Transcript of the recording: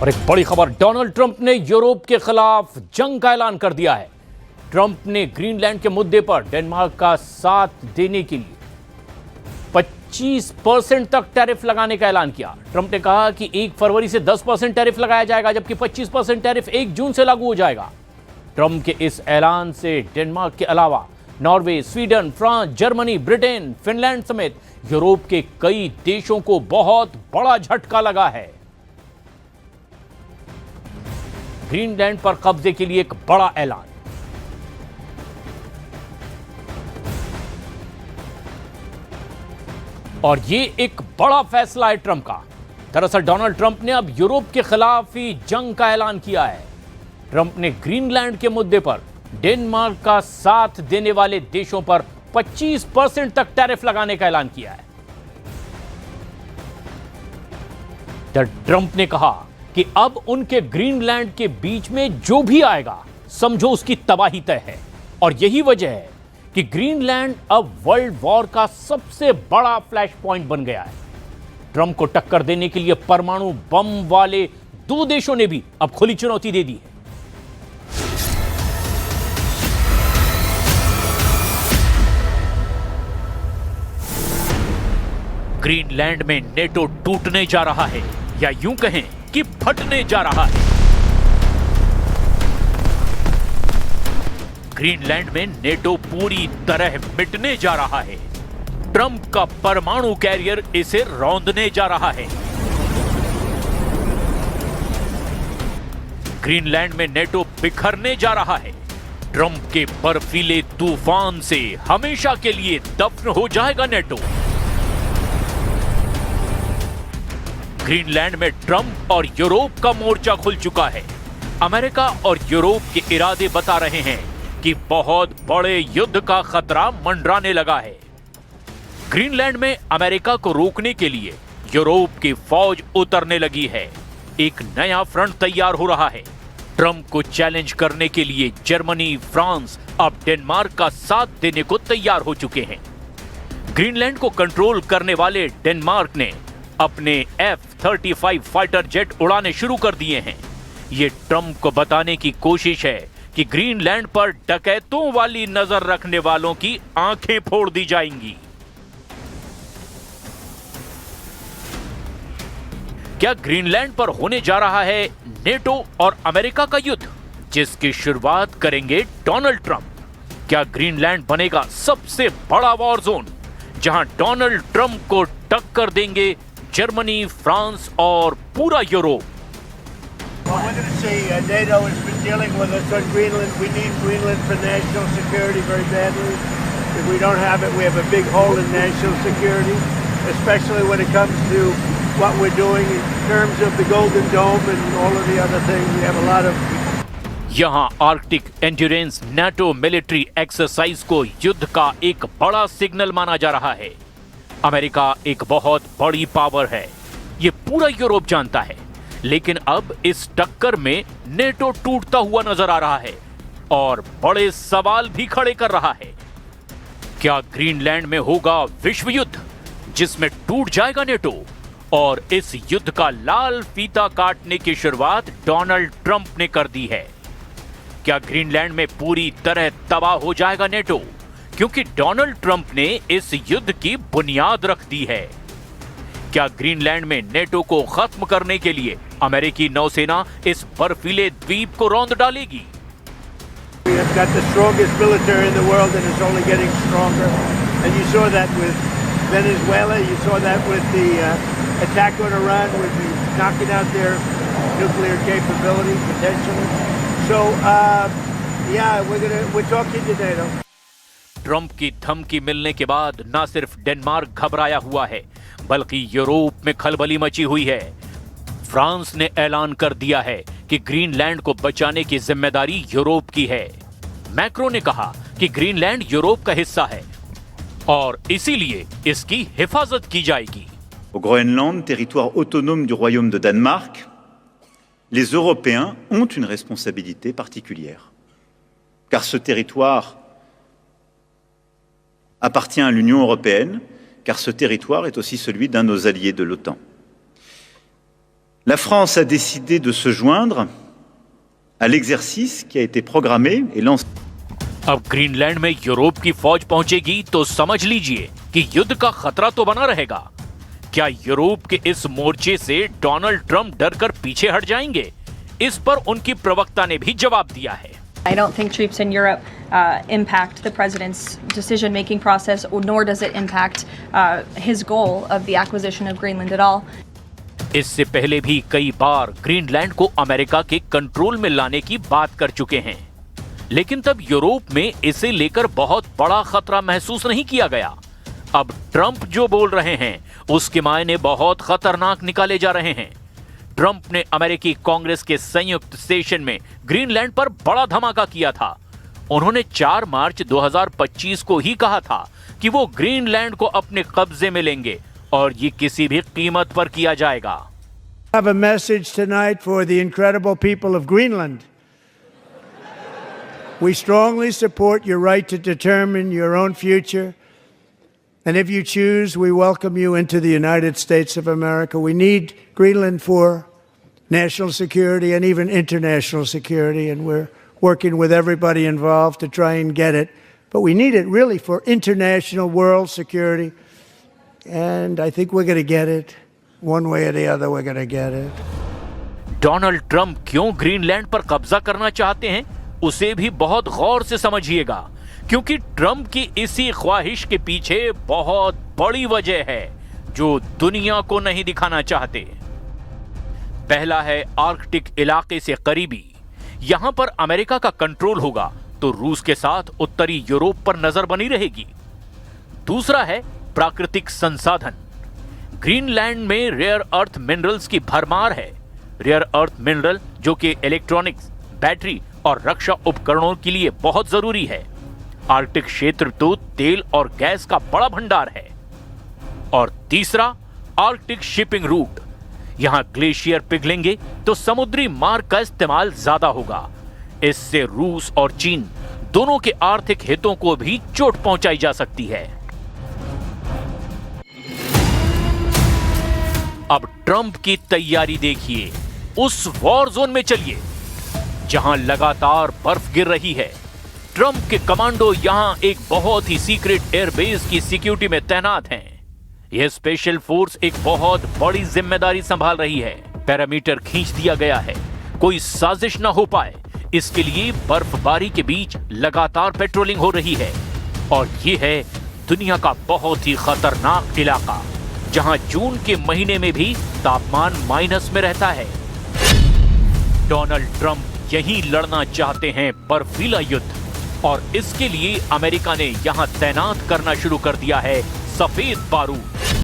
और एक बड़ी खबर, डोनाल्ड ट्रंप ने यूरोप के खिलाफ जंग का ऐलान कर दिया है। ट्रंप ने ग्रीनलैंड के मुद्दे पर डेनमार्क का साथ देने के लिए 25% तक टैरिफ लगाने का ऐलान किया। ट्रंप ने कहा कि 1 फरवरी से 10% टैरिफ लगाया जाएगा, जबकि 25% टैरिफ 1 जून से लागू हो जाएगा। ट्रंप के इस ऐलान से डेनमार्क के अलावा Norway, Sweden, France, Germany, Britain, Finland समेत यूरोप के कई देशों को बहुत बड़ा झटका लगा है। ग्रीनलैंड पर कब्जे के लिए एक बड़ा ऐलान। और ये एक बड़ा फैसला है ट्रंप का। दरअसल डोनाल्ड ट्रंप ने अब यूरोप के खिलाफ ही जंग का ऐलान किया है। ट्रंप ने ग्रीनलैंड के मुद्दे पर डेनमार्क का साथ देने वाले देशों पर 25% तक टैरिफ लगाने का ऐलान किया है। ट्रंप ने कहा कि अब उनके ग्रीनलैंड के बीच में जो भी आएगा समझो उसकी तबाही तय है। और यही वजह है कि ग्रीनलैंड अब वर्ल्ड वॉर का सबसे बड़ा फ्लैश पॉइंट बन गया है। ट्रंप को टक्कर देने के लिए परमाणु बम वाले 2 देशों ने भी अब खुली चुनौती दे दी है। ग्रीनलैंड में नेटो टूटने जा रहा है, या यूं कहें कि फटने जा रहा है। ग्रीनलैंड में नेटो पूरी तरह मिटने जा रहा है। ट्रंप का परमाणु कैरियर इसे रौंदने जा रहा है। ग्रीनलैंड में नेटो बिखरने जा रहा है। ट्रंप के बर्फीले तूफान से हमेशा के लिए दफन हो जाएगा नेटो। ग्रीनलैंड में ट्रंप और यूरोप का मोर्चा खुल चुका है। अमेरिका और यूरोप के इरादे बता रहे हैं कि बहुत बड़े युद्ध का खतरा मंडराने लगा है। ग्रीनलैंड में अमेरिका को रोकने के लिए यूरोप की फौज उतरने लगी है। एक नया फ्रंट तैयार हो रहा है। ट्रंप को चैलेंज करने के लिए जर्मनी, फ्रांस अब डेनमार्क का साथ देने को तैयार हो चुके हैं। ग्रीनलैंड को कंट्रोल करने वाले डेनमार्क ने अपने F-35 फाइटर जेट उड़ाने शुरू कर दिए हैं। ये ट्रंप को बताने की कोशिश है कि ग्रीनलैंड पर डकैतों वाली नजर रखने वालों की आंखें फोड़ दी जाएंगी। क्या ग्रीनलैंड पर होने जा रहा है नेटो और अमेरिका का युद्ध, जिसकी शुरुआत करेंगे डोनाल्ड ट्रंप? क्या ग्रीनलैंड बनेगा सबसे बड़ा वॉर जोन, जहां डोनाल्ड ट्रंप को टक्कर देंगे जर्मनी, फ्रांस और पूरा Europe? Well, we're going to see NATO has been dealing with us on Greenland. We need Greenland for national security very badly. If we don't have it, we have a big hole in national security, especially when it comes to what we're doing in terms of the Golden Dome and all of the other things. We have a lot of... यहाँ Arctic endurance NATO military exercise को युद्ध का एक बड़ा signal माना जा रहा है। अमेरिका एक बहुत बड़ी पावर है, ये पूरा यूरोप जानता है। लेकिन अब इस टक्कर में नेटो टूटता हुआ नजर आ रहा है और बड़े सवाल भी खड़े कर रहा है। क्या ग्रीनलैंड में होगा विश्व युद्ध, जिसमें टूट जाएगा नेटो? और इस युद्ध का लाल फीता काटने की शुरुआत डोनाल्ड ट्रंप ने कर दी है। क्या ग्रीनलैंड में पूरी तरह तबाह हो जाएगा नेटो, क्योंकि डोनाल्ड ट्रंप ने इस युद्ध की बुनियाद रख दी है? क्या ग्रीनलैंड में नेटो को खत्म करने के लिए अमेरिकी नौसेना इस बर्फीले द्वीप को रौंद डालेगी? We have got the strongest military in the world and it's only getting stronger. And you saw that with Venezuela, you saw that with the attack on Iran, with the knocking out their nuclear capability potentially. So, yeah, we're talking to NATO. Trump की धमकी मिलने के बाद न सिर्फ Denmark घबराया हुआ है, बल्कि यूरोप में खलबली मची हुई है। फ्रांस ने ऐलान कर दिया है कि ग्रीनलैंड को बचाने की जिम्मेदारी यूरोप की है। मैक्रो ने कहा कि ग्रीनलैंड यूरोप का हिस्सा है और इसीलिए इसकी हिफाजत की जाएगी। Au Groenland, territoire autonome du royaume de Danemark, les Européens ont une responsabilité particulière. Car ce territoire appartient à l'Union européenne, car ce territoire est aussi celui d'un de nos alliés de l'OTAN. La France a décidé de se joindre à l'exercice qui a été programmé et lancé. अब Greenland में Europe की फौज पहुंचेगी तो समझ लीजिए कि युद्ध का खतरा तो बना रहेगा। क्या यूरोप के इस मोर्चे से डोनाल्ड ट्रंप डरकर पीछे हट जाएंगे? इस पर उनकी प्रवक्ता ने भी जवाब दिया है। I don't think troops in Europe impact the president's decision-making process, nor does it impact his goal of the acquisition of Greenland at all. इससे पहले भी कई बार ग्रीनलैंड को अमेरिका के कंट्रोल में लाने की बात कर चुके हैं, लेकिन तब यूरोप में इसे लेकर बहुत बड़ा खतरा महसूस नहीं किया गया। अब ट्रंप जो बोल रहे हैं उसके मायने बहुत खतरनाक निकाले जा रहे हैं। ट्रंप ने अमेरिकी कांग्रेस के संयुक्त सेशन में ग्रीनलैंड पर बड़ा धमाका किया था। उन्होंने 4 मार्च 2025 को ही कहा था कि वो ग्रीनलैंड को अपने कब्जे में लेंगे और ये किसी भी कीमत पर किया जाएगा। I have a message tonight for the incredible people of Greenland. We strongly support your right to determine your own future. And if you choose, we welcome you into the United States of America. We need Greenland for national security and even international security, and we're working with everybody involved to try and get it. But we need it really for international world security, and I think we're going to get it. One way or the other, we're going to get it. Donald Trump क्यों Greenland पर कब्जा करना चाहते हैं, उसे भी बहुत गौर से समझिएगा, क्योंकि ट्रंप की इसी ख्वाहिश के पीछे बहुत बड़ी वजह है जो दुनिया को नहीं दिखाना चाहते। पहला है आर्कटिक इलाके से करीबी। यहां पर अमेरिका का कंट्रोल होगा तो रूस के साथ उत्तरी यूरोप पर नजर बनी रहेगी। दूसरा है प्राकृतिक संसाधन। ग्रीनलैंड में रेयर अर्थ मिनरल्स की भरमार है। रेयर अर्थ मिनरल जो कि इलेक्ट्रॉनिक्स, बैटरी और रक्षा उपकरणों के लिए बहुत जरूरी है। आर्कटिक क्षेत्र तो तेल और गैस का बड़ा भंडार है। और तीसरा आर्कटिक शिपिंग रूट। यहां ग्लेशियर पिघलेंगे तो समुद्री मार्ग का इस्तेमाल ज्यादा होगा। इससे रूस और चीन दोनों के आर्थिक हितों को भी चोट पहुंचाई जा सकती है। अब ट्रंप की तैयारी देखिए। उस वॉर जोन में चलिए जहां लगातार बर्फ गिर रही है। ट्रंप के कमांडो यहां एक बहुत ही सीक्रेट एयरबेस की सिक्योरिटी में तैनात हैं। यह स्पेशल फोर्स एक बहुत बड़ी जिम्मेदारी संभाल रही है। पैरामीटर खींच दिया गया है, कोई साजिश ना हो पाए इसके लिए बर्फबारी के बीच लगातार पेट्रोलिंग हो रही है। और यह है दुनिया का बहुत ही खतरनाक इलाका, जहां जून के महीने में भी तापमान माइनस में रहता है। डोनाल्ड ट्रंप यहीं लड़ना चाहते हैं बर्फीला युद्ध, और इसके लिए अमेरिका ने यहां तैनात करना शुरू कर दिया है सफेद बारूद।